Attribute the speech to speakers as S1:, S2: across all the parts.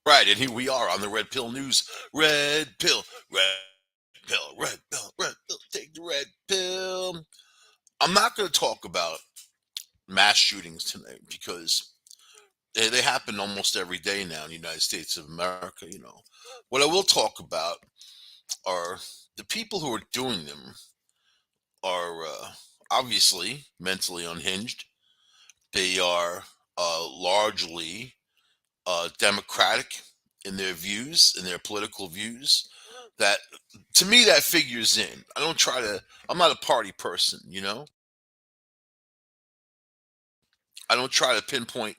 S1: Right, and here we are on the Red Pill News. Red pill, red pill, take the red pill. I'm not going to talk about mass shootings tonight because they happen almost every day now in the United States of America. What I will talk about are the people who are doing them are obviously mentally unhinged. They are largely democratic in their views, in their political views. That to me that figures in. I don't try to. I'm not a party person. I don't try to pinpoint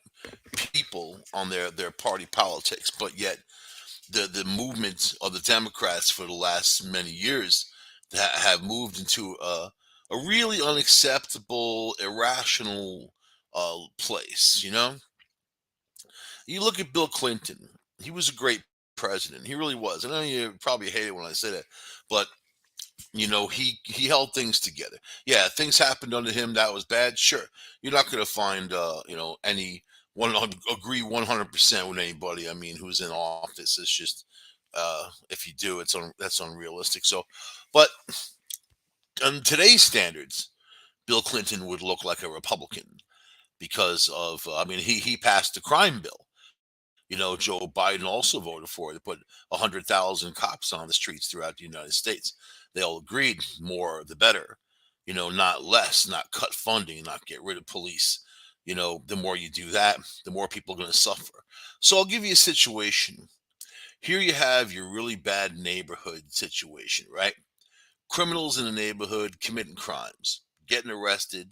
S1: people on their party politics, but yet the movement of the Democrats for the last many years that have moved into a really unacceptable, irrational place. You look at Bill Clinton. He was a great president. He really was. I know you probably hate it when I say that, but he held things together. Yeah, things happened under him that was bad. Sure, you're not going to find any one agree 100% with anybody. I mean, who's in office? It's just if you do, that's unrealistic. So, but on today's standards, Bill Clinton would look like a Republican because of I mean he passed the crime bill. Joe Biden also voted for it to put 100,000 cops on the streets throughout the United States. They all agreed more the better, not less, not cut funding, not get rid of police. The more you do that, the more people are going to suffer. So I'll give you a situation. Here you have your really bad neighborhood situation, right? Criminals in the neighborhood committing crimes, getting arrested.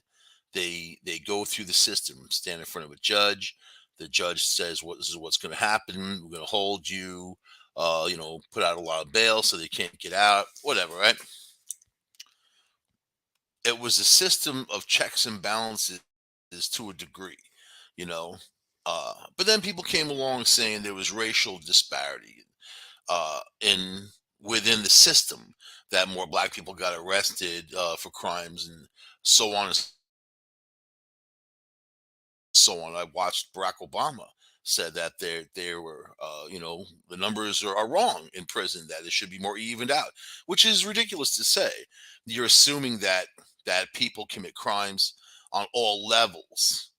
S1: They go through the system, stand in front of a judge. The judge says, "What this is what's going to happen. We're going to hold you. Put out a lot of bail so they can't get out. Whatever, right?" It was a system of checks and balances to a degree, you know. But then people came along saying there was racial disparity in within the system, that more black people got arrested for crimes and so on and so on. I watched Barack Obama said that there were the numbers are wrong in prison, that it should be more evened out, which is ridiculous to say. You're assuming that people commit crimes on all levels,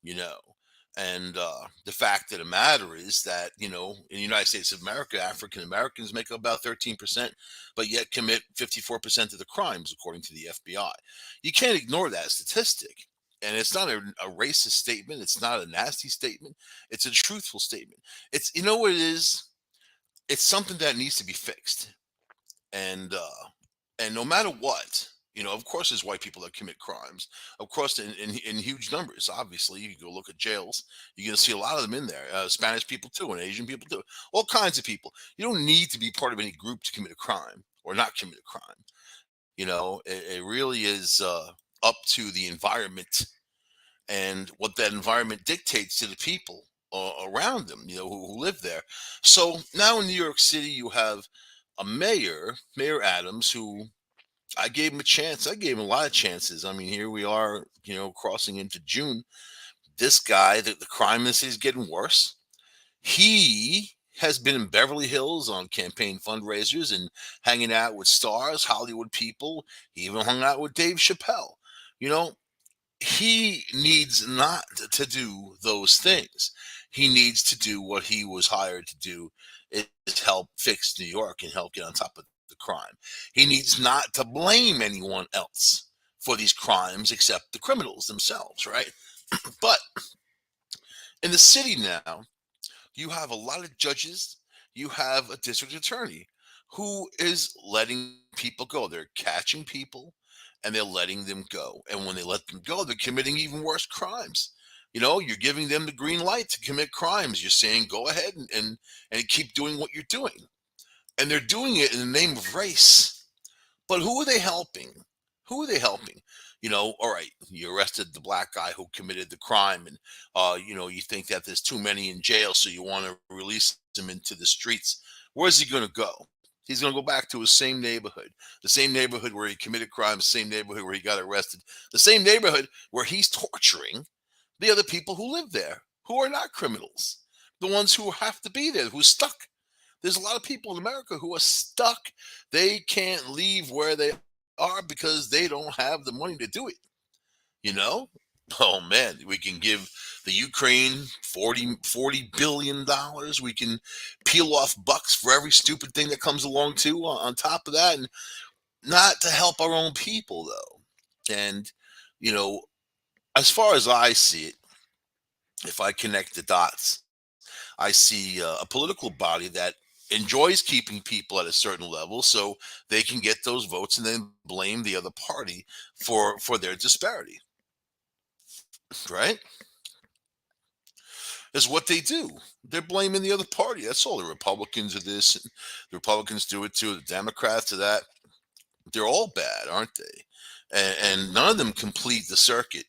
S1: and the fact of the matter is that in the United States of America, African Americans make up about 13%, but yet commit 54% of the crimes according to the FBI. You can't ignore that statistic. And it's not a racist statement. It's not a nasty statement. It's a truthful statement. It's what it is. It's something that needs to be fixed. And no matter what, of course, there's white people that commit crimes. Of course, in huge numbers. Obviously, you go look at jails. You're going to see a lot of them in there. Spanish people too, and Asian people too. All kinds of people. You don't need to be part of any group to commit a crime or not commit a crime. It really is up to the environment and what that environment dictates to the people around them, who live there. So now in New York City, you have a mayor, Mayor Adams, who I gave him a chance. I gave him a lot of chances. I mean, here we are, crossing into June. This guy, the crime in the city is getting worse. He has been in Beverly Hills on campaign fundraisers and hanging out with stars, Hollywood people. He even hung out with Dave Chappelle. You know, he needs not to do those things. He needs to do what he was hired to do, is help fix New York and help get on top of the crime. He needs not to blame anyone else for these crimes except the criminals themselves, right? But in the city now, you have a lot of judges, you have a district attorney who is letting people go. They're catching people and they're letting them go. And when they let them go, they're committing even worse crimes. You're giving them the green light to commit crimes. You're saying go ahead and keep doing what you're doing. And they're doing it in the name of race. But who are they helping? Who are they helping? All right, you arrested the black guy who committed the crime, and you think that there's too many in jail, so you want to release him into the streets. Where's he going to go? He's going to go back to his the same neighborhood where he committed crimes, the same neighborhood where he got arrested, the same neighborhood where he's torturing the other people who live there, who are not criminals. The ones who have to be there, who are stuck. There's a lot of people in America who are stuck. They can't leave where they are because they don't have the money to do it. You know? Oh man, we can give the Ukraine $40 billion. We can peel off bucks for every stupid thing that comes along too on top of that, and not to help our own people though. And you know, as far as I see it, if I connect the dots, I see a political body that enjoys keeping people at a certain level so they can get those votes and then blame the other party for their disparity, right? Is what they do. They're blaming the other party. That's all. The Republicans are this, and the Republicans do it too. The Democrats are that. They're all bad, aren't they? And none of them complete the circuit.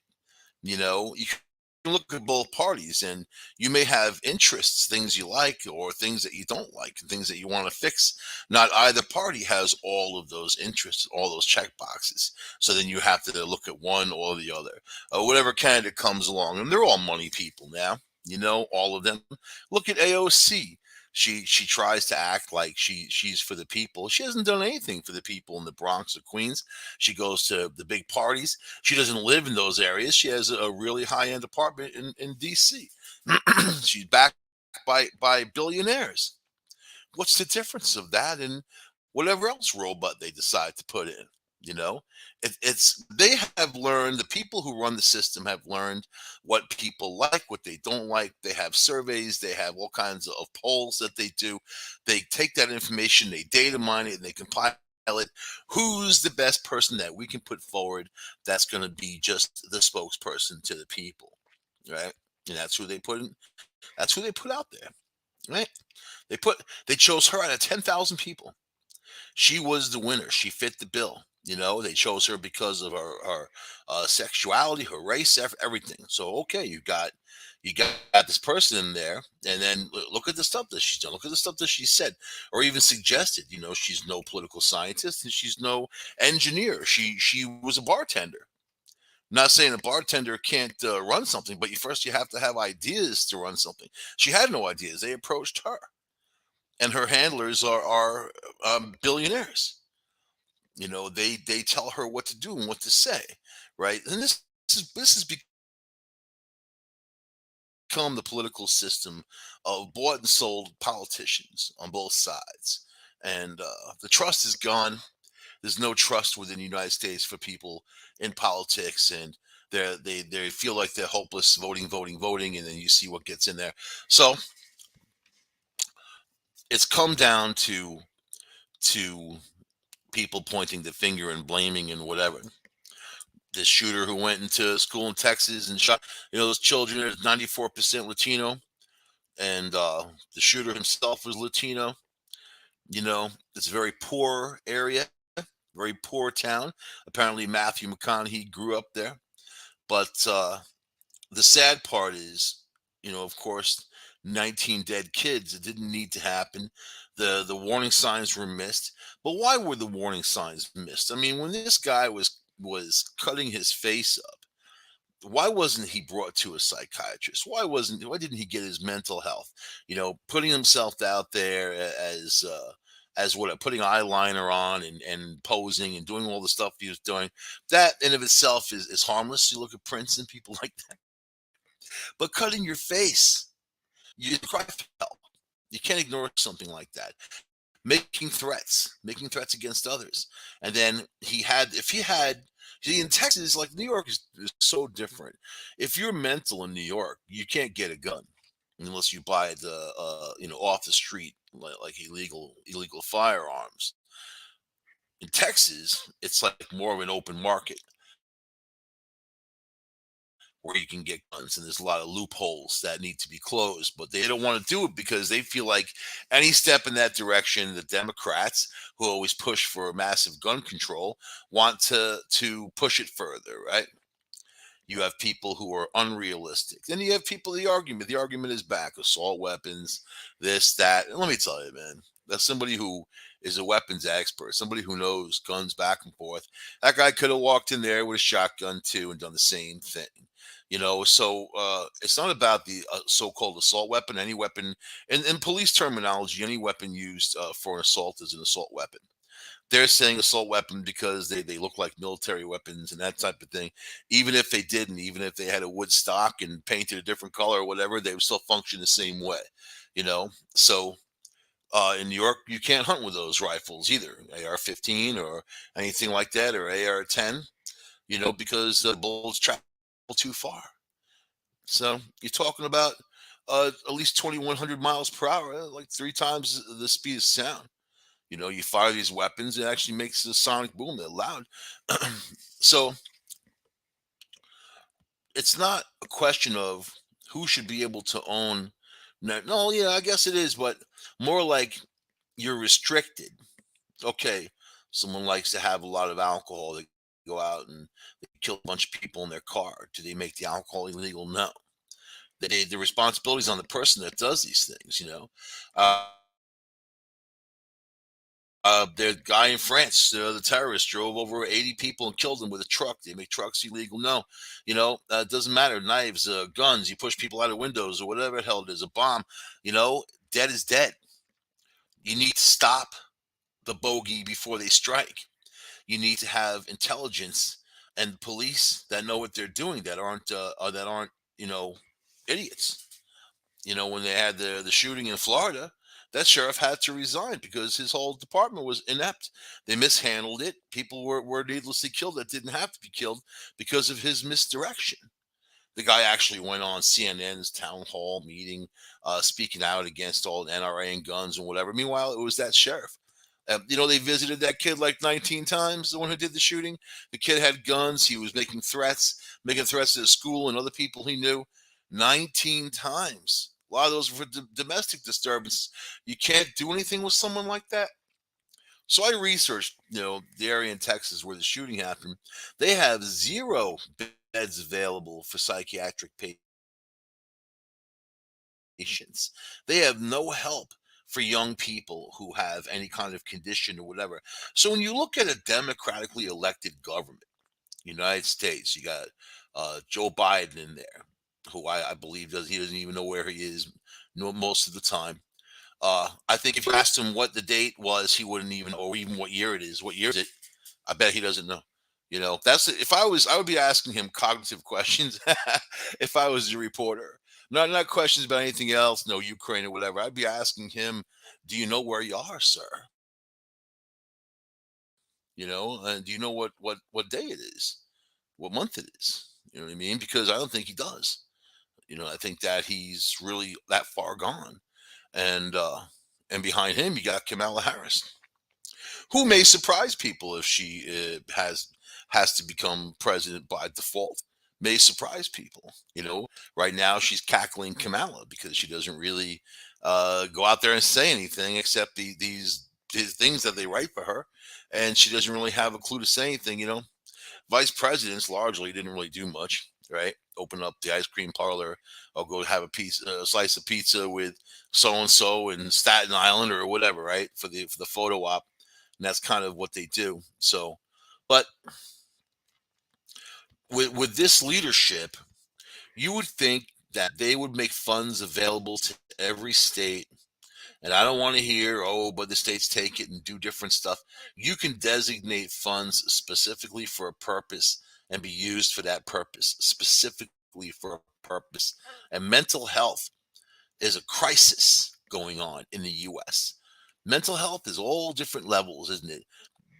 S1: You can look at both parties, and you may have interests, things you like, or things that you don't like, and things that you want to fix. Not either party has all of those interests, all those check boxes. So then you have to look at one or the other, whatever candidate comes along, and they're all money people now. All of them. Look at AOC. She tries to act like she's for the people. She hasn't done anything for the people in the Bronx or Queens. She goes to the big parties. She doesn't live in those areas. She has a really high end apartment in DC. She's backed by billionaires. What's the difference of that and whatever else robot they decide to put in? You know, it's they have learned. The people who run the system have learned what people like, what they don't like. They have surveys. They have all kinds of polls that they do. They take that information, they data mine it, and they compile it. Who's the best person that we can put forward that's going to be just the spokesperson to the people, right? And that's who they put in. That's who they put out there, right? They chose her out of 10,000 people. She was the winner. She fit the bill. They chose her because of her sexuality, her race, everything. So okay, you got this person in there, and then look at the stuff that she's done. Look at the stuff that she said, or even suggested. She's no political scientist and she's no engineer. She was a bartender. Not saying a bartender can't run something, but you have to have ideas to run something. She had no ideas. They approached her, and her handlers are billionaires. They tell her what to do and what to say, right? And this has become the political system of bought and sold politicians on both sides, and the trust is gone. There's no trust within the United States for people in politics, and they feel like they're hopeless, voting, voting, voting, and then you see what gets in there. So it's come down to people pointing the finger and blaming and whatever. This shooter who went into a school in Texas and shot, those children are 94% Latino, and the shooter himself was Latino. It's a very poor area, very poor town. Apparently, Matthew McConaughey grew up there. But the sad part is, of course, 19 dead kids. It didn't need to happen. The warning signs were missed. But why were the warning signs missed? I mean, when this guy was cutting his face up, why wasn't he brought to a psychiatrist? Why didn't he get his mental health? Putting himself out there as what, putting eyeliner on and posing and doing all the stuff he was doing, that in of itself is harmless. You look at Prince and people like that. But cutting your face, you cry for help. You can't ignore something like that. Making threats against others. And then if he had, see, in Texas, like New York is so different. If you're mental in New York, you can't get a gun unless you buy the, off the street, like illegal firearms. In Texas, it's like more of an open market where you can get guns, and there's a lot of loopholes that need to be closed, but they don't want to do it because they feel like any step in that direction, the Democrats, who always push for massive gun control, want to push it further, right? You have people who are unrealistic. Then you have people, the argument is back: assault weapons, this, that. And let me tell you, man, that's somebody who is a weapons expert, somebody who knows guns back and forth. That guy could have walked in there with a shotgun too and done the same thing. So it's not about the so-called assault weapon. Any weapon, in police terminology, any weapon used for an assault is an assault weapon. They're saying assault weapon because they look like military weapons and that type of thing. Even if they didn't, even if they had a wood stock and painted a different color or whatever, they would still function the same way. So in New York, you can't hunt with those rifles either, AR-15 or anything like that, or AR-10. Because the bullets travel too far. So you're talking about at least 2,100 miles per hour, like three times the speed of sound. You fire these weapons, it actually makes a sonic boom. They're loud. So it's not a question of who should be able to own. No, no, yeah, I guess it is, but more like you're restricted. Okay, someone likes to have a lot of alcohol. They go out and they kill a bunch of people in their car. Do they make the alcohol illegal? No. The responsibility is on the person that does these things. Uh, the guy in France, the terrorist, drove over 80 people and killed them with a truck. They make trucks illegal. No, it doesn't matter. Knives, guns, you push people out of windows or whatever the hell it is, a bomb. Dead is dead. You need to stop the bogey before they strike. You need to have intelligence and police that know what they're doing, that aren't you know idiots. When they had the shooting in Florida, that sheriff had to resign because his whole department was inept. They mishandled it. People were needlessly killed that didn't have to be killed because of his misdirection. The guy actually went on CNN's town hall meeting, speaking out against all the NRA and guns and whatever. Meanwhile, it was that sheriff. They visited that kid like 19 times, the one who did the shooting. The kid had guns. He was making threats to the school and other people he knew 19 times. A lot of those were domestic disturbances. You can't do anything with someone like that. So I researched, the area in Texas where the shooting happened. They have zero beds available for psychiatric patients. They have no help for young people who have any kind of condition or whatever. So when you look at a democratically elected government, United States, you got Joe Biden in there, who I believe he doesn't even know where he is, most of the time. I think if you asked him what the date was, he wouldn't even know, or even what year it is. What year is it? I bet he doesn't know. That's if I would be asking him cognitive questions if I was a reporter. Not questions about anything else, no Ukraine or whatever. I'd be asking him, "Do you know where you are, sir? And do you know what day it is? What month it is?" You know what I mean? Because I don't think he does. I think that he's really that far gone. And behind him, you got Kamala Harris, who may surprise people if she has to become president by default. May surprise people. Right now she's cackling Kamala because she doesn't really go out there and say anything except these things that they write for her, and she doesn't really have a clue to say anything. Vice presidents largely didn't really do much, right? Open up the ice cream parlor, or go have a slice of pizza with so and so in Staten Island or whatever, right? For the photo op, and that's kind of what they do. So, but with this leadership, you would think that they would make funds available to every state. And I don't want to hear, oh, but the states take it and do different stuff. You can designate funds specifically for a purpose and be used for that purpose, specifically for a purpose. And mental health is a crisis going on in the US. Mental health is all different levels, isn't it?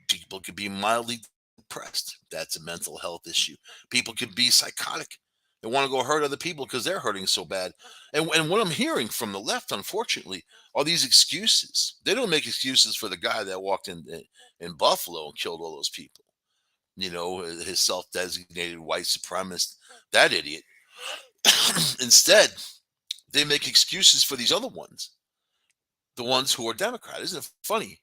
S1: People could be mildly depressed. That's a mental health issue. People could be psychotic. They want to go hurt other people because they're hurting so bad. And what I'm hearing from the left, unfortunately, are these excuses. They don't make excuses for the guy that walked in Buffalo and killed all those people. His self-designated white supremacist, that idiot. Instead, they make excuses for these other ones, the ones who are Democrat. Isn't it funny?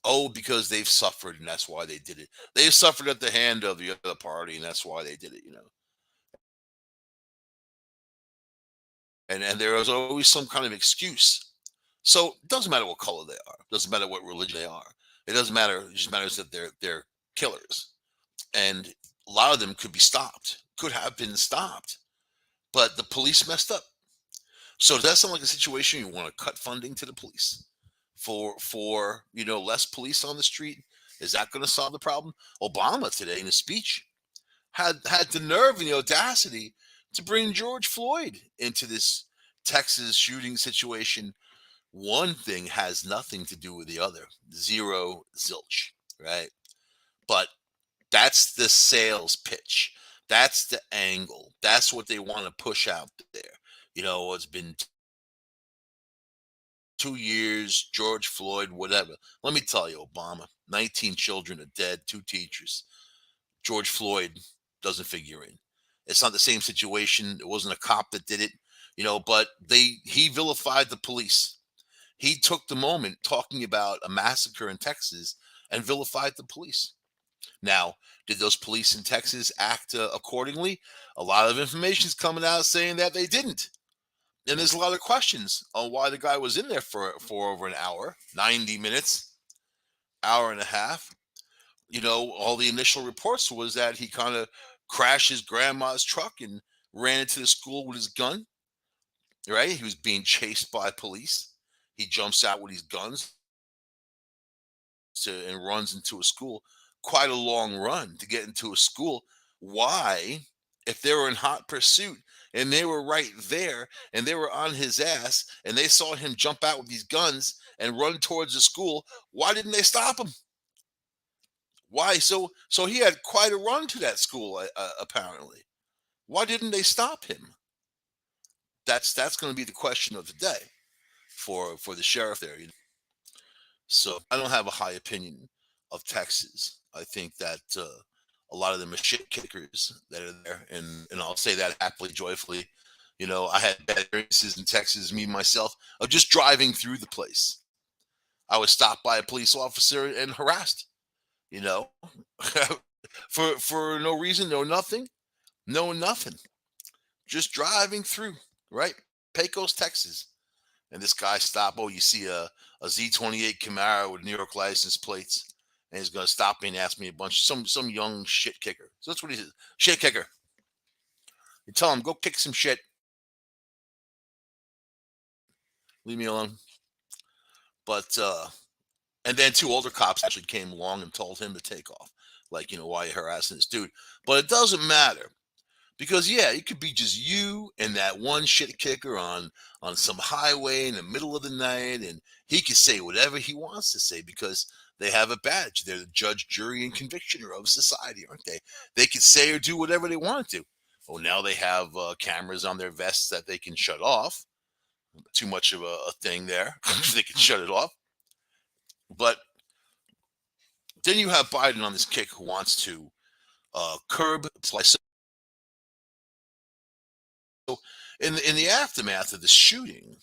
S1: Oh, because they've suffered and that's why they did it. They've suffered at the hand of the other party and that's why they did it. And there is always some kind of excuse. So it doesn't matter what color they are. It doesn't matter what religion they are. It doesn't matter. It just matters that they're killers. And a lot of them could be stopped, could have been stopped. but the police messed up. So does that sound like a situation you want to cut funding to the police for less police on the street? Is that going to solve the problem? Obama today in a speech had the nerve and the audacity to bring George Floyd into this Texas shooting situation. One thing has nothing to do with the other. Zero zilch, right? But that's the sales pitch. That's the angle. That's what they want to push out there. It's been 2 years, George Floyd, whatever. Let me tell you, Obama, 19 children are dead, two teachers. George Floyd doesn't figure in. It's not the same situation. It wasn't a cop that did it, but he vilified the police. He took the moment talking about a massacre in Texas and vilified the police. Now, did those police in Texas act accordingly? A lot of information is coming out saying that they didn't. And there's a lot of questions on why the guy was in there for over an hour, 90 minutes, hour and a half. All the initial reports was that he kind of crashed his grandma's truck and ran into the school with his gun, right? He was being chased by police. He jumps out with his guns and runs into a school. Quite a long run to get into a school. Why, if they were in hot pursuit and they were right there and they were on his ass and they saw him jump out with these guns and run towards the school, why didn't they stop him? Why? So he had quite a run to that school, apparently. Why didn't they stop him? That's going to be the question of the day for the sheriff there. So I don't have a high opinion of Texas. I think that a lot of them are shit kickers that are there, and I'll say that happily, joyfully. I had bad experiences in Texas, me myself, of just driving through the place. I was stopped by a police officer and harassed. You know, for no reason, no nothing, no nothing. Just driving through, right? Pecos, Texas. And this guy stopped. Oh, you see a Z28 Camaro with New York license plates, and he's gonna stop me and ask me a bunch. Some young shit kicker. So that's what he is. Shit kicker. You tell him go kick some shit. Leave me alone. But and then two older cops actually came along and told him to take off. Like, why are you harassing this dude? But it doesn't matter. Because yeah, it could be just you and that one shit kicker on some highway in the middle of the night, and he can say whatever he wants to say because they have a badge. They're the judge, jury, and convictioner of society, aren't they? They can say or do whatever they want to. Oh, now they have cameras on their vests that they can shut off. Too much of a thing there. They can shut it off. But then you have Biden on this kick who wants to curb police. So in the aftermath of the shooting,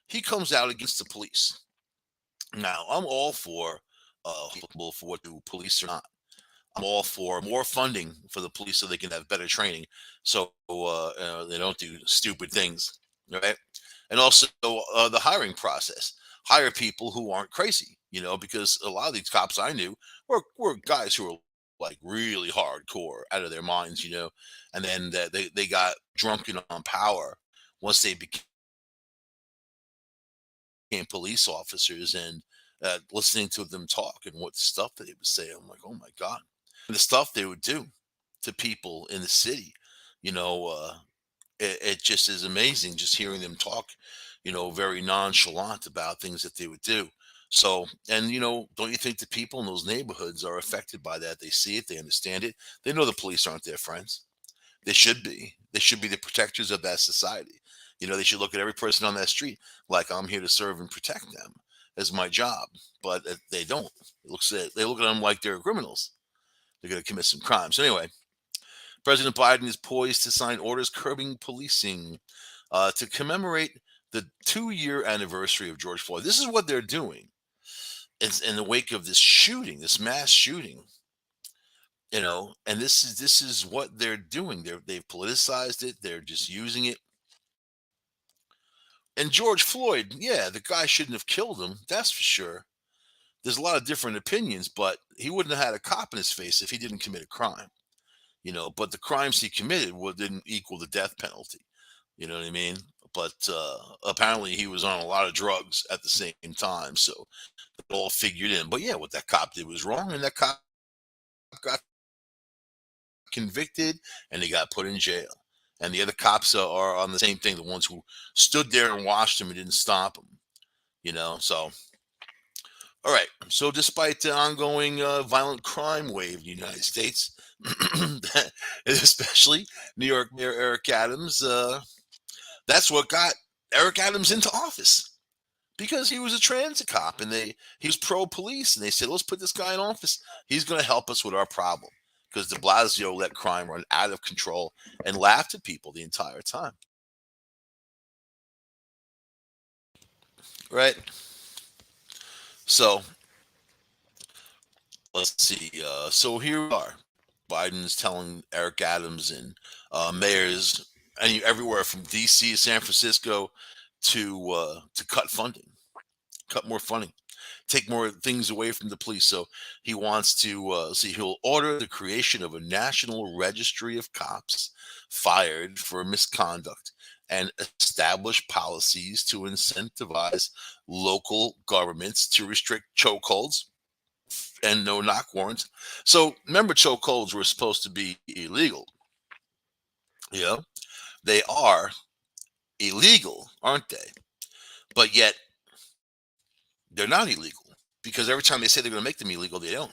S1: he comes out against the police. Now, I'm all for for what do police are not. I'm all for more funding for the police so they can have better training, so they don't do stupid things, right? And also the hiring process. Hire people who aren't crazy, because a lot of these cops I knew were guys who were like really hardcore out of their minds, and then they got drunken on power once they became police officers, and listening to them talk and what stuff that they would say, I'm like, oh my god, and the stuff they would do to people in the city, you know, uh, it just is amazing just hearing them talk, very nonchalant about things that they would do. So, and don't you think the people in those neighborhoods are affected by that? They see it, they understand it, they know the police aren't their friends. They should be. They should be the protectors of that society. They should look at every person on that street like I'm here to serve and protect them as my job. But they don't. They look at them like they're criminals. They're going to commit some crimes. Anyway, President Biden is poised to sign orders curbing policing to commemorate the 2-year anniversary of George Floyd. This is what they're doing. It's in the wake of this shooting, this mass shooting. And this is what they're doing. They've politicized it. They're just using it. And George Floyd, yeah, the guy shouldn't have killed him. That's for sure. There's a lot of different opinions, but he wouldn't have had a cop in his face if he didn't commit a crime. But the crimes he committed didn't equal the death penalty. You know what I mean? But apparently he was on a lot of drugs at the same time, so it all figured in. But yeah, what that cop did was wrong, and that cop got convicted and he got put in jail. And the other cops are on the same thing, the ones who stood there and watched him and didn't stop him. So all right. So despite the ongoing violent crime wave in the United States, especially New York Mayor Eric Adams, that's what got Eric Adams into office because he was a transit cop and he was pro police and they said, let's put this guy in office. He's going to help us with our problem because De Blasio let crime run out of control and laughed at people the entire time. Right. So let's see. So here we are. Biden's telling Eric Adams and mayors everywhere from D.C. to San Francisco to cut funding, cut more funding, take more things away from the police. So he wants to see he'll order the creation of a national registry of cops fired for misconduct and establish policies to incentivize local governments to restrict chokeholds and no knock warrants. So remember, chokeholds were supposed to be illegal. Yeah, they are illegal, aren't they? But yet they're not illegal because every time they say they're going to make them illegal, they don't.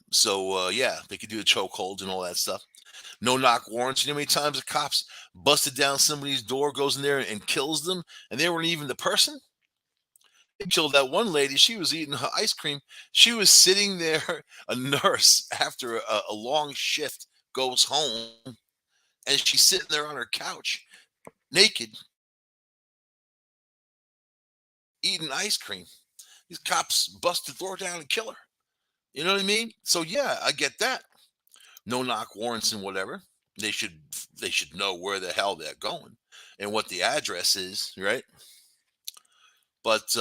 S1: So yeah, they could do the chokeholds and all that stuff. No knock warrants. You know how many times the cops busted down somebody's door, goes in there and kills them, and they weren't even the person. They killed that one lady. She was eating her ice cream. She was sitting there. A nurse after a long shift goes home, and she's sitting there on her couch, naked, eating ice cream. These cops bust the door down and kill her. You know what I mean? So yeah, I get that. No knock warrants and whatever. They should they should know where the hell they're going and what the address is, right? But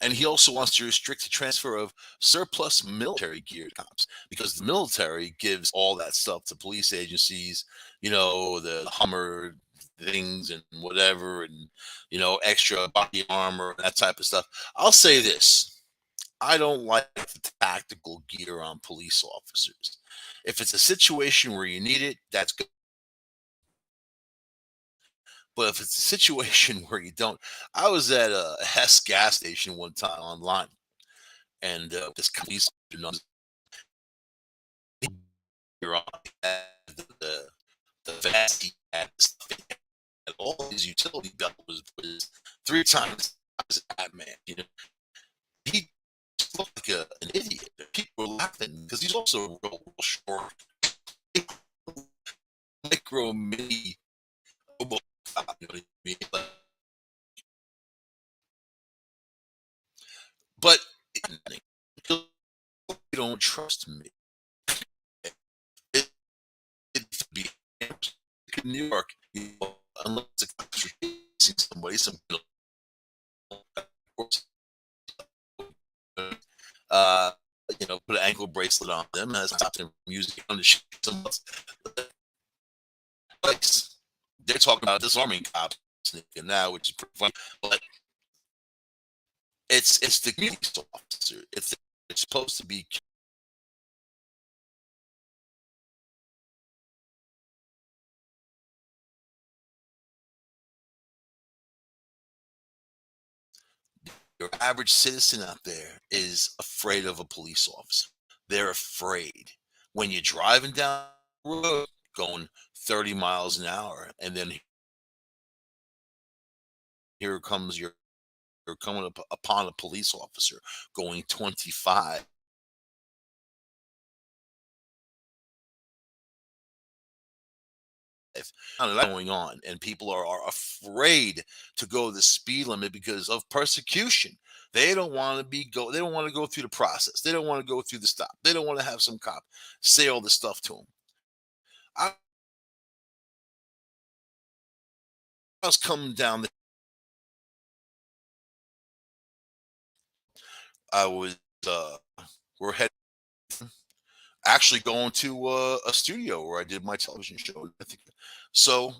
S1: and he also wants to restrict the transfer of surplus military gear to cops because the military gives all that stuff to police agencies, the Hummer things and whatever, and extra body armor, that type of stuff. I'll say this. I don't like the tactical gear on police officers. If it's a situation where you need it, that's good. But if it's a situation where you don't, I was at a Hess gas station one time online, and this police officer knows you're on the the vast and all these utility belt was 3 times as that man. He looked like an idiot. People were laughing because he's also real short, micro mini. You know what I mean? But you don't trust me. It, it be in New York, unless it's chasing somebody, uh, put an ankle bracelet on them and stop them from using it on the shit. They're talking about disarming cops now, which is pretty funny. But it's the community officer. It's supposed to be your average citizen out there is afraid of a police officer. They're afraid. When you're driving down the road going 30 miles an hour, and then here comes you're coming upon a police officer going 25. Going on, and people are afraid to go the speed limit because of persecution. They don't want to go through the process. They don't want to go through the stop. They don't want to have some cop say all this stuff to them. I was coming down the I was we're heading actually going to a studio where I did my television show. I think so.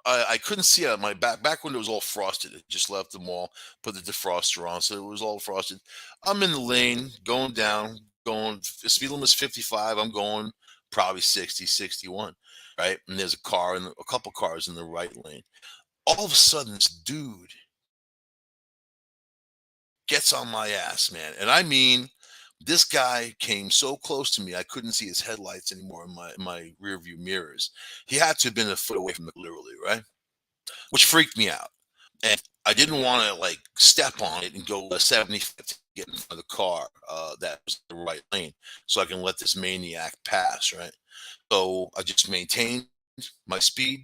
S1: I couldn't see out my back window was all frosted. It just left the mall, put the defroster on, so it was all frosted. I'm in the lane, going down, going the speed limit is 55. I'm going probably 60, 61, right? And there's a car and a couple cars in the right lane. All of a sudden, this dude gets on my ass, man. And I mean, this guy came so close to me, I couldn't see his headlights anymore in my rear view mirrors. He had to have been a foot away from me, literally, right? Which freaked me out. And I didn't want to like step on it and go 75 to get in front of the car that was in the right lane, so I can let this maniac pass, right? So I just maintained my speed.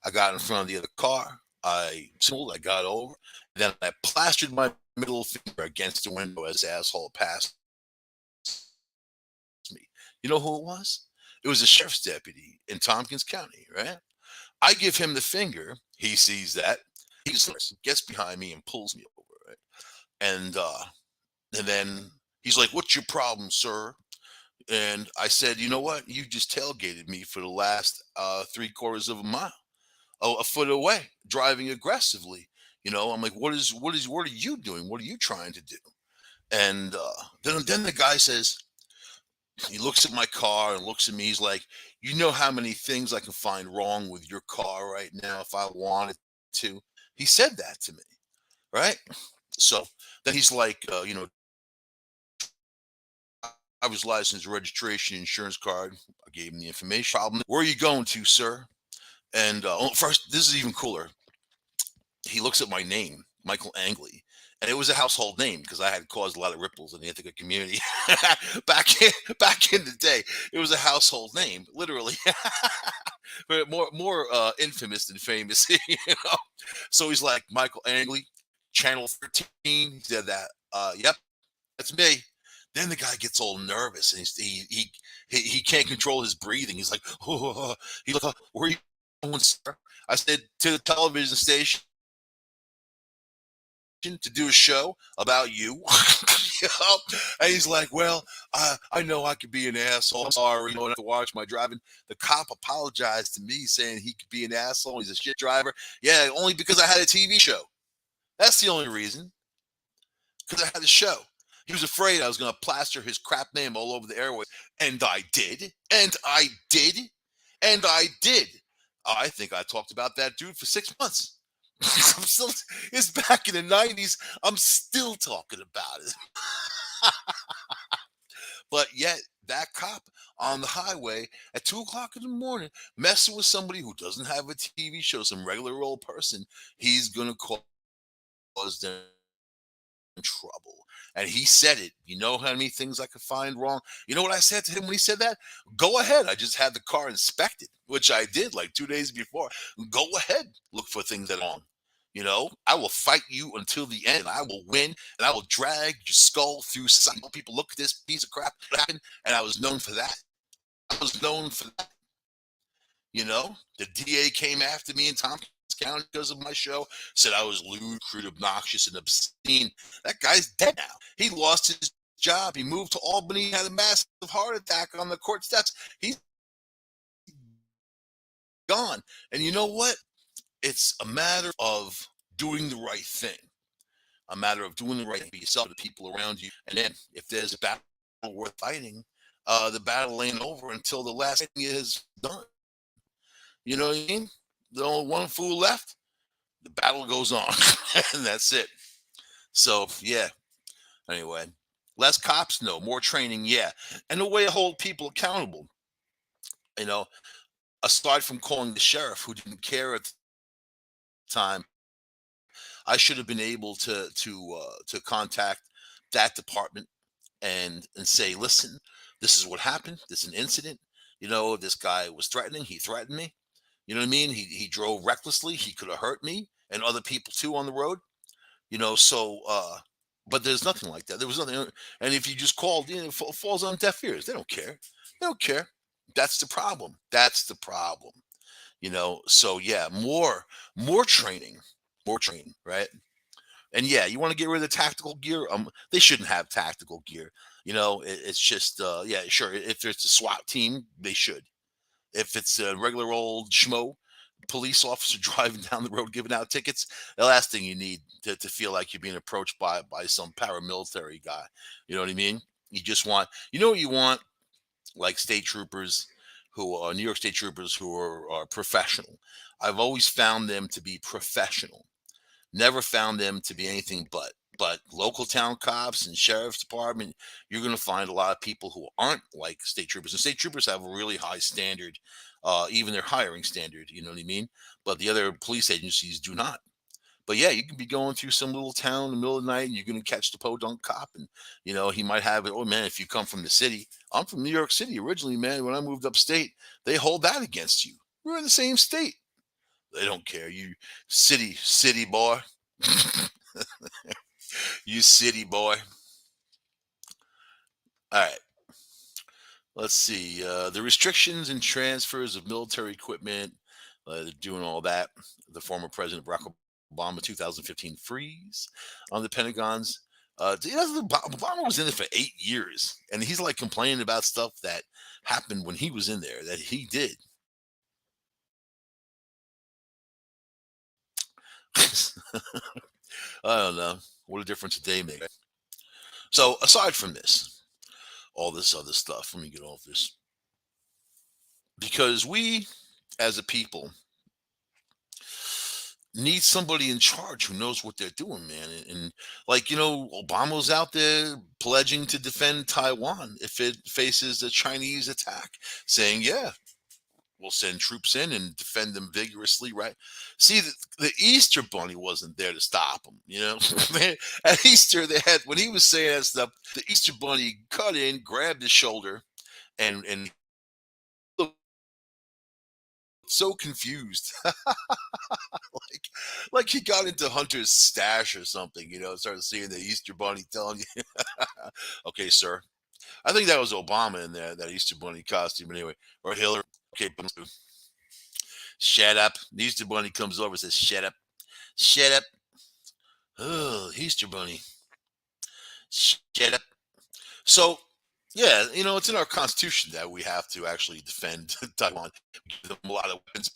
S1: I got in front of the other car. I signaled. I got over. Then I plastered my middle finger against the window as the asshole passed me. You know who it was? It was a sheriff's deputy in Tompkins County, right? I give him the finger. He sees that. He just gets behind me and pulls me over, right? And then he's like, "What's your problem, sir?" And I said, "You know what? You just tailgated me for the last 3/4 of a mile, a foot away, driving aggressively. I'm like, what are you doing? What are you trying to do?" And then the guy says, he looks at my car and looks at me. He's like, "You know how many things I can find wrong with your car right now if I wanted to?" He said that to me, right? So then he's like, I was license, registration, insurance card. I gave him the information. Problem. Where are you going to, sir? And first, this is even cooler. He looks at my name, Michael Angley, and it was a household name because I had caused a lot of ripples in the Ithaca community back in the day. It was a household name, literally, but more infamous than famous. So he's like, "Michael Angley, Channel 13." He said that. Yep, that's me. Then the guy gets all nervous and he can't control his breathing. He's like, "Oh," he's like, "Where are you going, sir?" I said, "To the television station to do a show about you." You know? And he's like, "Well, I know I could be an asshole. I'm sorry, you don't have to watch my driving." The cop apologized to me saying he could be an asshole. He's a shit driver. Yeah, only because I had a TV show. That's the only reason. Because I had a show. He was afraid I was going to plaster his crap name all over the airways. And I did. And I did. And I did. I think I talked about that dude for 6 months. I'm still, it's back in the 90s. I'm still talking about it. But yet, that cop on the highway at 2 o'clock in the morning, messing with somebody who doesn't have a TV show, some regular old person, he's going to cause them trouble. And he said it. You know how many things I could find wrong? You know what I said to him when he said that? Go ahead. I just had the car inspected, which I did like 2 days before. Go ahead. Look for things that are wrong. I will fight you until the end. I will win and I will drag your skull through some people. Look at this piece of crap that happened. And I was known for that. I was known for that. The DA came after me in Tompkins County because of my show, said I was lewd, crude, obnoxious, and obscene. That guy's dead now. He lost his job. He moved to Albany, had a massive heart attack on the court steps. He's gone. And you know what? It's a matter of doing the right thing, a matter of doing the right thing for yourself, the people around you. And then if there's a battle worth fighting, the battle ain't over until the last thing is done. You know what I mean? There's only one fool left. The battle goes on, and that's it. So yeah. Anyway, less cops, no. More training, yeah. And a way to hold people accountable. You know, aside from calling the sheriff, who didn't care at the time, I should have been able to contact that department and say, "Listen, this is what happened. This is an incident. This guy was threatening. He threatened me. You know what I mean? He drove recklessly. He could have hurt me and other people too on the road. So but there's nothing like that. There was nothing. And if you just called, it falls on deaf ears. They don't care. They don't care. That's the problem. That's the problem. So yeah, more training, more training, right? And yeah, you want to get rid of the tactical gear. They shouldn't have tactical gear. It's just yeah, sure. If it's a SWAT team, they should. If it's a regular old schmo, police officer driving down the road giving out tickets. The last thing you need to feel like you're being approached by some paramilitary guy. You know what I mean? You just want, you know what you want, like state troopers who are New York State troopers who are professional. I've always found them to be professional. Never found them to be anything but. But local town cops and sheriff's department, you're going to find a lot of people who aren't like state troopers. And state troopers have a really high standard, even their hiring standard. You know what I mean? But the other police agencies do not. But yeah, you can be going through some little town in the middle of the night, and you're going to catch the podunk cop, and he might have it. Oh man, if you come from the city, I'm from New York City originally, man. When I moved upstate, they hold that against you. We're in the same state. They don't care. You city boy. You city boy. All right. Let's see. The restrictions and transfers of military equipment, they're doing all that. The former President Barack Obama 2015 freeze on the Pentagon's. Obama was in there for 8 years, and he's like complaining about stuff that happened when he was in there that he did. I don't know what a difference a day makes. So aside from this, all this other stuff, let me get off this because we, as a people, need somebody in charge who knows what they're doing, man. And like, Obama's out there pledging to defend Taiwan if it faces a Chinese attack, saying, yeah, we'll send troops in and defend them vigorously, right? See, the Easter Bunny wasn't there to stop them. At Easter, they had, when he was saying that stuff, the Easter Bunny cut in, grabbed his shoulder, and looked so confused. like he got into Hunter's stash or something, started seeing the Easter Bunny telling you, okay, sir. I think that was Obama in there, that Easter Bunny costume anyway, or Hillary. Okay, shut up. The Easter Bunny comes over and says, shut up. Shut up. Oh, Easter Bunny. Shut up. So, yeah, it's in our Constitution that we have to actually defend Taiwan. Give them a lot of weapons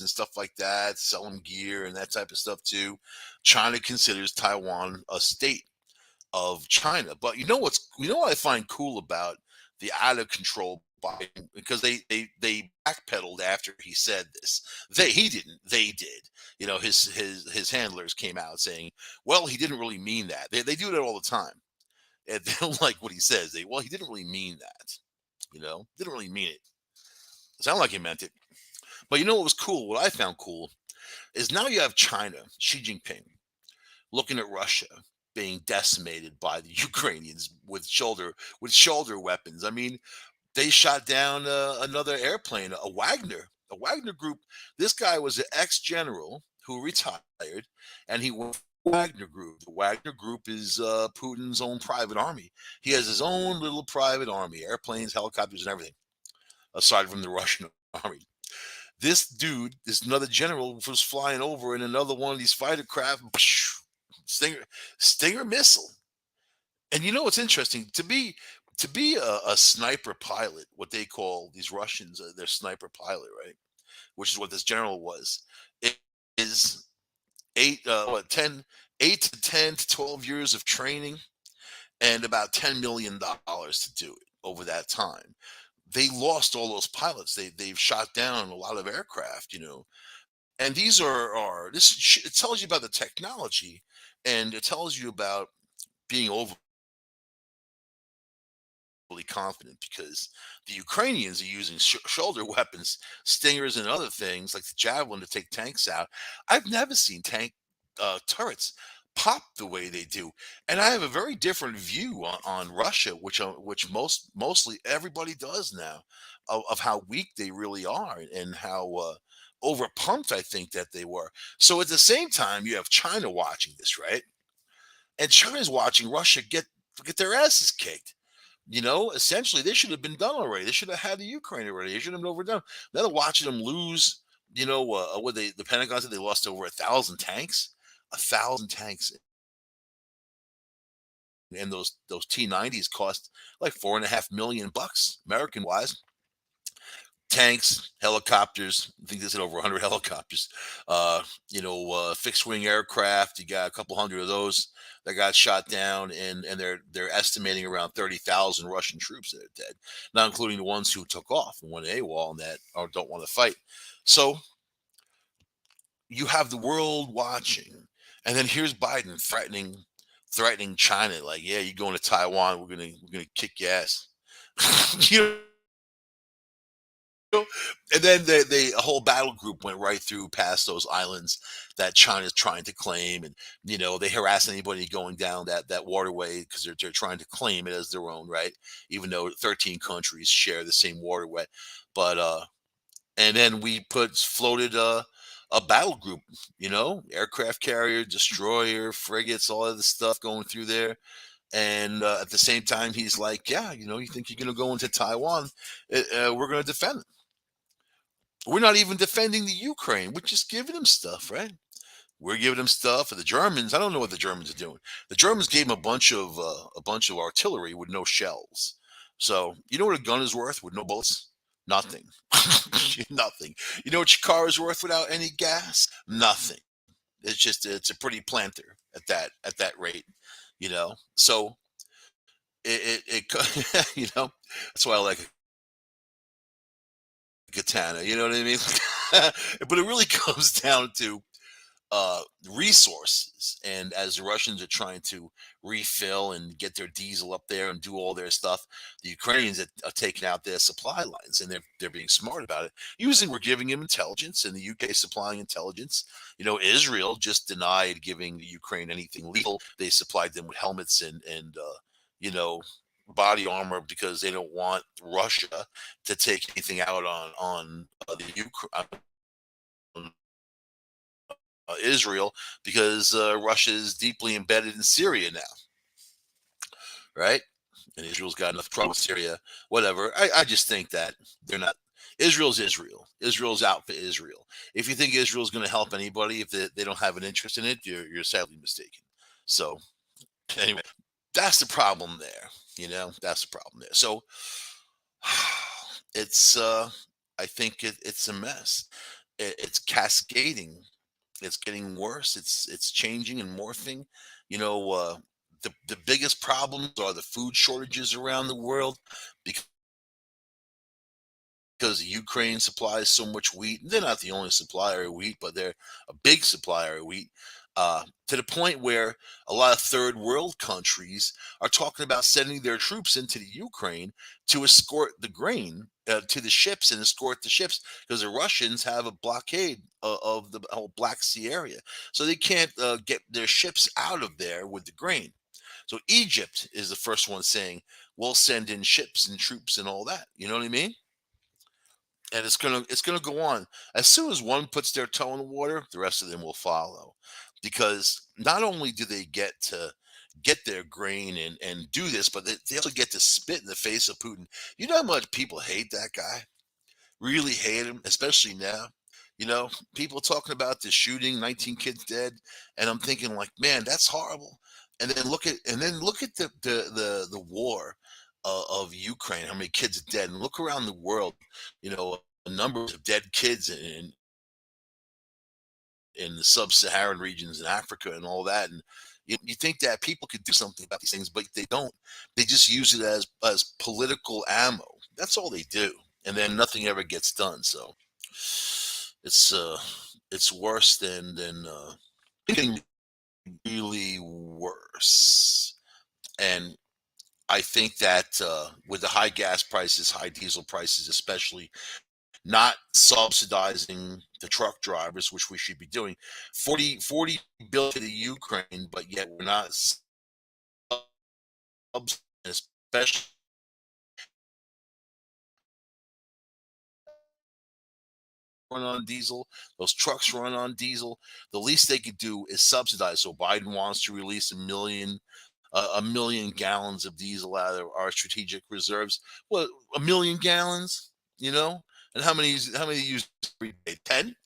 S1: and stuff like that, sell them gear and that type of stuff too. China considers Taiwan a state of China. But what I find cool about the out of control Biden, because they backpedaled after he said this. He didn't. They did. His handlers came out saying, well, he didn't really mean that. They do that all the time. And they don't like what he says. He didn't really mean that. Didn't really mean it. Sound like he meant it. But what was cool? What I found cool is now you have China, Xi Jinping, looking at Russia being decimated by the Ukrainians with shoulder weapons. I mean, they shot down another airplane, a Wagner group. This guy was an ex-general who retired, and he went for the Wagner group. The Wagner group is Putin's own private army. He has his own little private army, airplanes, helicopters, and everything, aside from the Russian army. This dude, this another general, was flying over in another one of these fighter craft, Stinger missile. And what's interesting to be a sniper pilot, what they call these Russians, their sniper pilot, right? Which is what this general was. It is 8 to 10 to 12 years of training and about $10 million to do it over that time. They lost all those pilots. They've shot down a lot of aircraft, and these it tells you about the technology, and it tells you about being overly confident, because the Ukrainians are using shoulder weapons, stingers, and other things like the javelin to take tanks out. I've never seen tank turrets pop the way they do, and I have a very different view on Russia, which mostly everybody does now, of how weak they really are and how overpumped I think that they were. So at the same time, you have China watching this, right? And China's watching Russia get their asses kicked. Essentially, they should have been done already. They should have had the Ukraine already. They should have been overdone. Now they're watching them lose. What the Pentagon said they lost over 1,000 tanks, 1,000 tanks, and those T-90s cost like $4.5 million bucks, American wise. tanks, helicopters. I think they said over 100 helicopters. Uh, fixed wing aircraft. You got a couple hundred of those that got shot down, and they're estimating around 30,000 Russian troops that are dead, not including the ones who took off and went AWOL and that or don't want to fight. So you have the world watching, and then here's Biden threatening China, like, yeah, you going to Taiwan, we're gonna kick your ass. you know, and then a whole battle group went right through past those islands that China's trying to claim, and they harass anybody going down that waterway because they're trying to claim it as their own, right? Even though 13 countries share the same waterway, but and then we floated a battle group, aircraft carrier, destroyer, frigates, all of this stuff going through there. And at the same time, he's like, yeah, you think you're going to go into Taiwan? We're going to defend it. We're not even defending the Ukraine. We're just giving them stuff, right? We're giving them stuff. For the Germans, I don't know what the Germans are doing. The Germans gave them a bunch of artillery with no shells. So you know what a gun is worth with no bullets? Nothing. Nothing. You know what your car is worth without any gas? Nothing. It's a pretty planter at that rate. So that's why I like katana. You know what I mean? But it really comes down to resources. And as the Russians are trying to refill and get their diesel up there and do all their stuff, the Ukrainians are taking out their supply lines, and they're being smart about it. Using we're giving them intelligence, and the UK supplying intelligence. Israel just denied giving the Ukraine anything lethal. They supplied them with helmets and you know body armor because they don't want Russia to take anything out on the Ukraine, Israel, because Russia is deeply embedded in Syria now, right? And Israel's got enough trouble with Syria, whatever. I just think that they're not. Israel's Israel. Israel's out for Israel. If you think Israel's going to help anybody, if they don't have an interest in it, you're sadly mistaken. So anyway, that's the problem there. That's the problem there. So it's I think it's a mess. It's cascading. It's getting worse. It's changing and morphing. You know, the biggest problems are the food shortages around the world because Ukraine supplies so much wheat. They're not the only supplier of wheat, but they're a big supplier of wheat. To the point where a lot of third world countries are talking about sending their troops into the Ukraine to escort the grain to the ships and escort the ships because the Russians have a blockade of the whole Black Sea area, so they can't get their ships out of there with the grain. So Egypt is the first one saying we'll send in ships and troops and all that. You know what I mean? And it's gonna go on. As soon as one puts their toe in the water, the rest of them will follow. Because not only do they get to get their grain and do this, but they also get to spit in the face of Putin. You know how much people hate that guy? Really hate him, especially now. People talking about the shooting, 19 kids dead, and I'm thinking like, man, that's horrible. And then look at the war of Ukraine, how many kids are dead, and look around the world, a number of dead kids in the sub-Saharan regions in Africa and all that. And you think that people could do something about these things, but they don't. They just use it as political ammo. That's all they do, and then nothing ever gets done. So it's it's worse than getting really worse. And I think that with the high gas prices, high diesel prices, especially not subsidizing the truck drivers, which we should be doing, 40 billion to the Ukraine, but yet we're not especially run on diesel. Those trucks run on diesel. The least they could do is subsidize. So Biden wants to release a million gallons of diesel out of our strategic reserves. Well, a million gallons, and how many use every day? 10.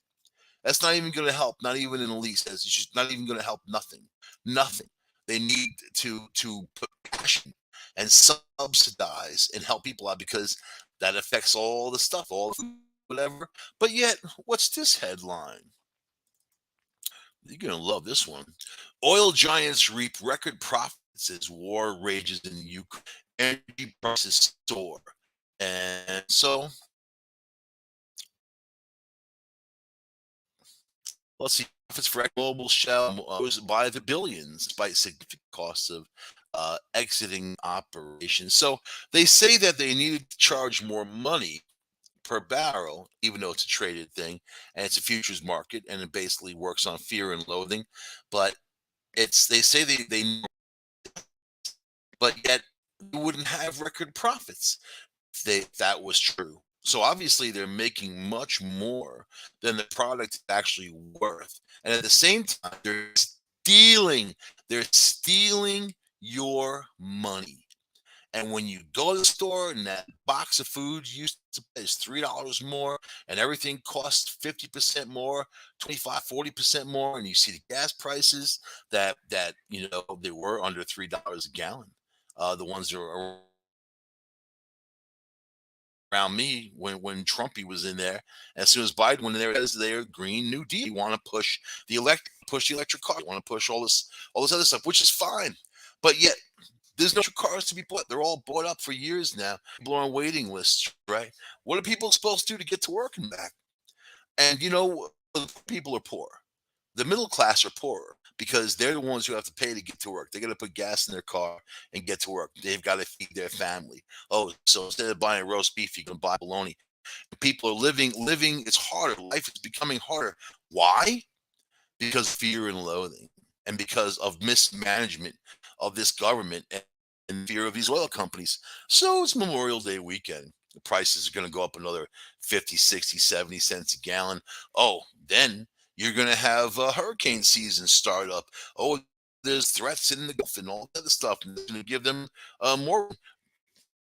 S1: That's not even going to help. Not even in the least. It's just not even going to help. Nothing. Nothing. They need to put passion and subsidize and help people out because That affects all the stuff, all the food, whatever. But yet, what's this headline? You're going to love this one. Oil giants reap record profits as war rages in Ukraine. Energy prices soar. And so, let's see. Profits for global shell was by the billions, despite significant costs of exiting operations. So they say that they needed to charge more money per barrel, even though it's a traded thing and it's a futures market and it basically works on fear and loathing. But it's they say they but yet you wouldn't have record profits if that was true. So obviously they're making much more than the product is actually worth. And at the same time, they're stealing your money. And when you go to the store and that box of food you used to pay is $3 more and everything costs 50% more, 25, 40% more, and you see the gas prices that they were under $3 a gallon. The ones that are around me when Trumpy was in there. As soon as Biden went in there, as their Green New Deal, you want to push the electric car, you want to push all this other stuff, which is fine. But yet there's no cars to be bought. They're all bought up for years now. People are on waiting lists, right? What are people supposed to do to get to work and back? And people are poor. The middle class are poorer because they're the ones who have to pay to get to work. They got to put gas in their car and get to work. They've got to feed their family. Oh, so instead of buying roast beef, you can buy bologna. People are living. It's harder. Life is becoming harder. Why? Because fear and loathing and because of mismanagement of this government and fear of these oil companies. So it's Memorial Day weekend. The prices are going to go up another 50, 60, 70 cents a gallon. Oh, then you're going to have hurricane season start up. Oh, there's threats in the Gulf and all that other stuff. And it's going to give them more.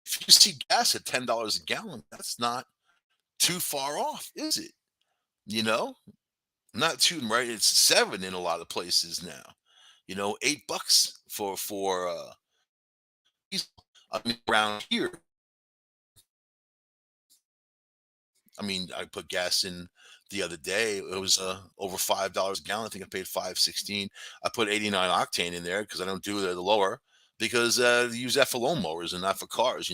S1: If you see gas at $10 a gallon, that's not too far off, is it? You know, not too right. It's seven in a lot of places now. $8 for diesel. I mean, around here, I mean, I put gas in the other day. It was over $5 a gallon. I think I paid 5.16. I put 89 octane in there because I don't do the lower because they use FLO mowers and not for cars.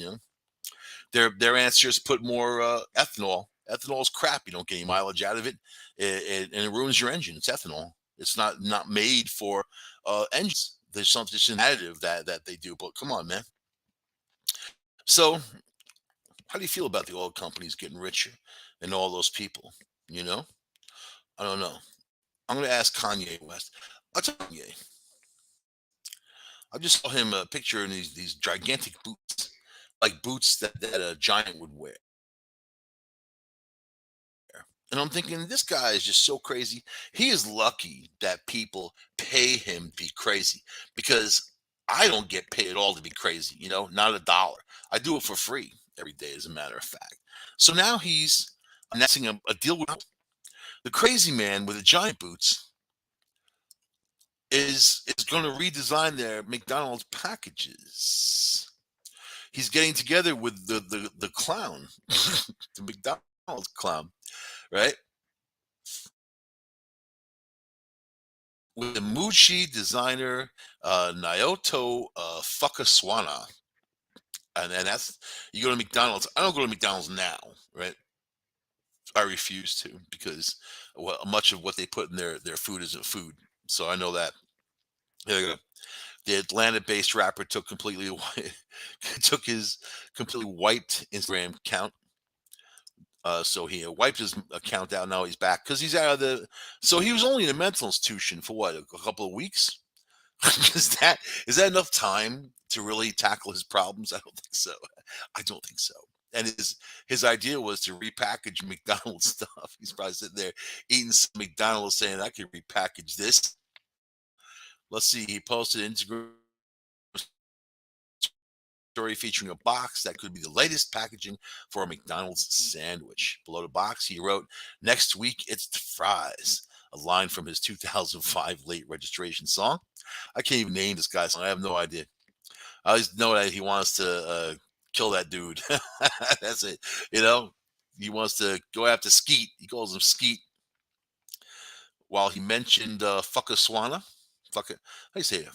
S1: Their answer is put more ethanol. Ethanol is crap. You don't get any mileage out of it, and it ruins your engine. It's ethanol. It's not made for engines. There's something, it's an additive that they do. But come on, man. So how do you feel about the oil companies getting richer and all those people? You know, I don't know. I'm going to ask Kanye West. I'll tell Kanye. I just saw him a picture in these gigantic boots, like boots that a giant would wear. And I'm thinking, this guy is just so crazy. He is lucky that people pay him to be crazy because I don't get paid at all to be crazy, not a dollar. I do it for free every day, as a matter of fact. So now he's announcing a deal with the crazy man with the giant boots is going to redesign their McDonald's packages. He's getting together with the clown, the McDonald's clown, right? With the Muji designer Naoto Fukaswana. And that's, you go to McDonald's. I don't go to McDonald's now, right? I refuse to because much of what they put in their food isn't food. So I know that. There you go. The Atlanta-based rapper took his completely wiped Instagram account. So he wiped his account out. Now he's back because he's out of the. So he was only in a mental institution for what, a couple of weeks. is that enough time to really tackle his problems? I don't think so. I don't think so. And his idea was to repackage McDonald's stuff. He's probably sitting there eating some McDonald's, saying, "I can repackage this." Let's see. He posted an Instagram story featuring a box that could be the latest packaging for a McDonald's sandwich. Below the box, he wrote, "Next week, it's the fries." A line from his 2005 late registration song. I can't even name this guy's song. I have no idea. I just know that he wants to Kill that dude. That's it. You know, he wants to go after Skeet. He calls him Skeet while he mentioned Fuckaswana. Fuck it. How you say it?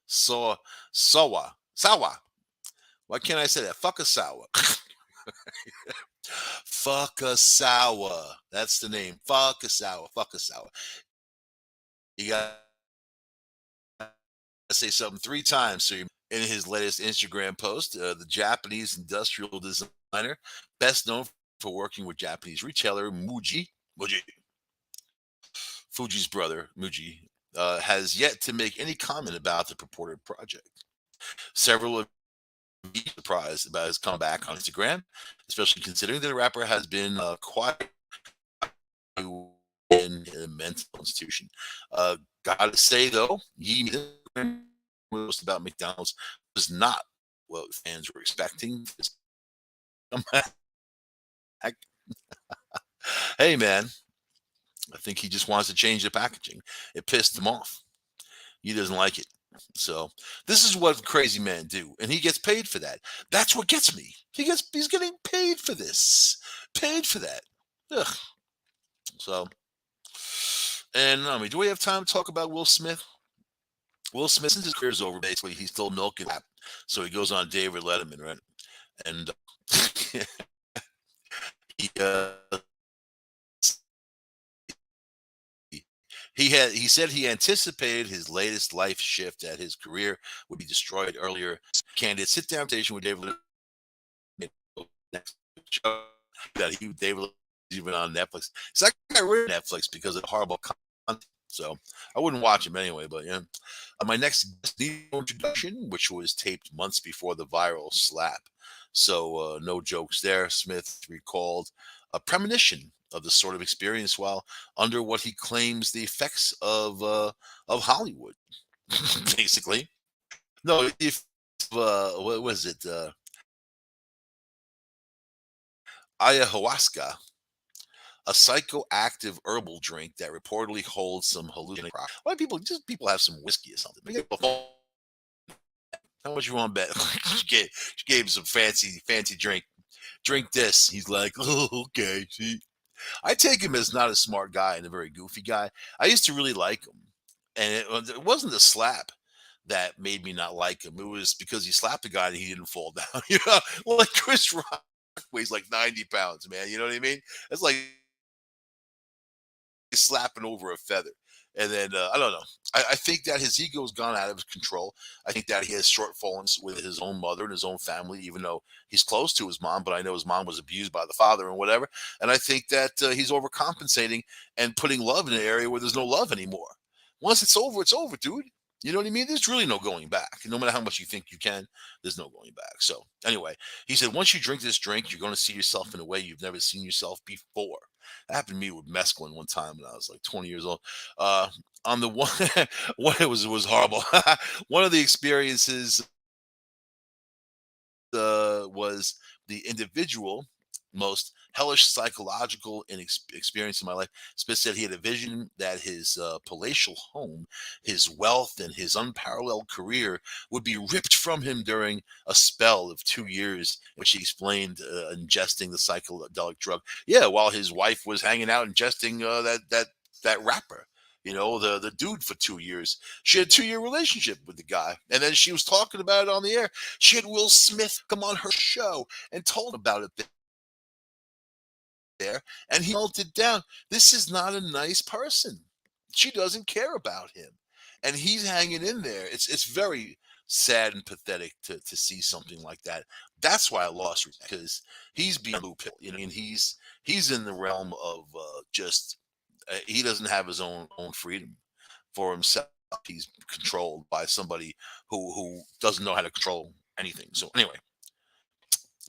S1: Saw, Sawa. Why can't I say that? Fuckasawa. Fuckasawa. That's the name. Fuckasawa. Fuckasawa. You got say something three times. So in his latest Instagram post, the Japanese industrial designer, best known for working with Japanese retailer Muji, Fuji's brother, Muji, has yet to make any comment about the purported project. Several of you surprised about his comeback on Instagram, especially considering that the rapper has been quiet in a mental institution. Gotta say though, he most about McDonald's was not what fans were expecting. Hey man, I think he just wants to change the packaging. It pissed him off. He doesn't like it. So this is what crazy men do, and he gets paid for that. That's what gets me. He's getting paid for this, paid for that. Ugh. So, and I mean, do we have time to talk about Will Smith? Will Smith, since his career's over, basically he's still milking rap. So he goes on David Letterman, right? And he he said he anticipated his latest life shift that his career would be destroyed earlier. Candid sit down station with David next show that he David even on Netflix. It's like I read Netflix because of horrible content. So I wouldn't watch him anyway. But yeah, my next introduction, which was taped months before the viral slap. So no jokes there. Smith recalled a premonition of the sort of experience while under what he claims the effects of Hollywood, basically. No, if what was it? Ayahuasca, a psychoactive herbal drink that reportedly holds some hallucinogenic. Why people have some whiskey or something? How much you want to bet? she gave him some fancy drink. Drink this. He's like, oh, okay. See, I take him as not a smart guy and a very goofy guy. I used to really like him, and it wasn't the slap that made me not like him. It was because he slapped a guy and he didn't fall down. You know, like Chris Rock weighs like 90 pounds, man. You know what I mean? It's like slapping over a feather. And then I don't know. I think that his ego's gone out of control. I think that he has shortfalls with his own mother and his own family, even though he's close to his mom. But I know his mom was abused by the father and whatever. And I think that he's overcompensating and putting love in an area where there's no love anymore. Once it's over, dude. You know what I mean? There's really no going back. No matter how much you think you can, there's no going back. So anyway, he said, once you drink this drink, you're going to see yourself in a way you've never seen yourself before. That happened to me with mescaline one time when I was like 20 years old. On the one, one it was horrible. One of the experiences was the individual most hellish psychological experience in my life. Smith said he had a vision that his palatial home, his wealth, and his unparalleled career would be ripped from him during a spell of 2 years, in which he explained ingesting the psychedelic drug. Yeah, while his wife was hanging out ingesting that rapper. You know, the dude for 2 years. She had a 2 year relationship with the guy. And then she was talking about it on the air. She had Will Smith come on her show and told about it there. And he melted down. This is not a nice person. She doesn't care about him. And he's hanging in there. It's very sad and pathetic to see something like that. That's why I lost because he's beyond blue pill. You know, and he's in the realm of just he doesn't have his own freedom for himself. He's controlled by somebody who doesn't know how to control anything. So anyway,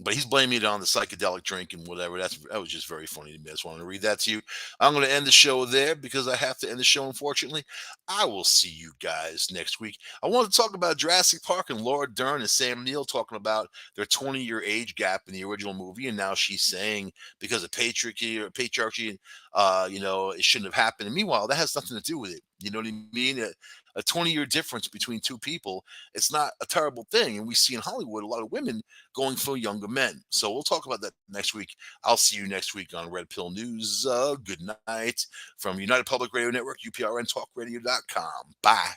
S1: but he's blaming it on the psychedelic drink and whatever. That was just very funny to me. I just wanted to read that to you. I'm going to end the show there because I have to end the show. Unfortunately, I will see you guys next week. I want to talk about Jurassic Park and Laura Dern and Sam Neill talking about their 20-year age gap in the original movie, and now she's saying because of patriarchy, it shouldn't have happened. And meanwhile, that has nothing to do with it. You know what I mean? A 20-year difference between two people, it's not a terrible thing. And we see in Hollywood a lot of women going for younger men. So we'll talk about that next week. I'll see you next week on Red Pill News. Good night from United Public Radio Network, UPRN Talk Radio.com. Bye.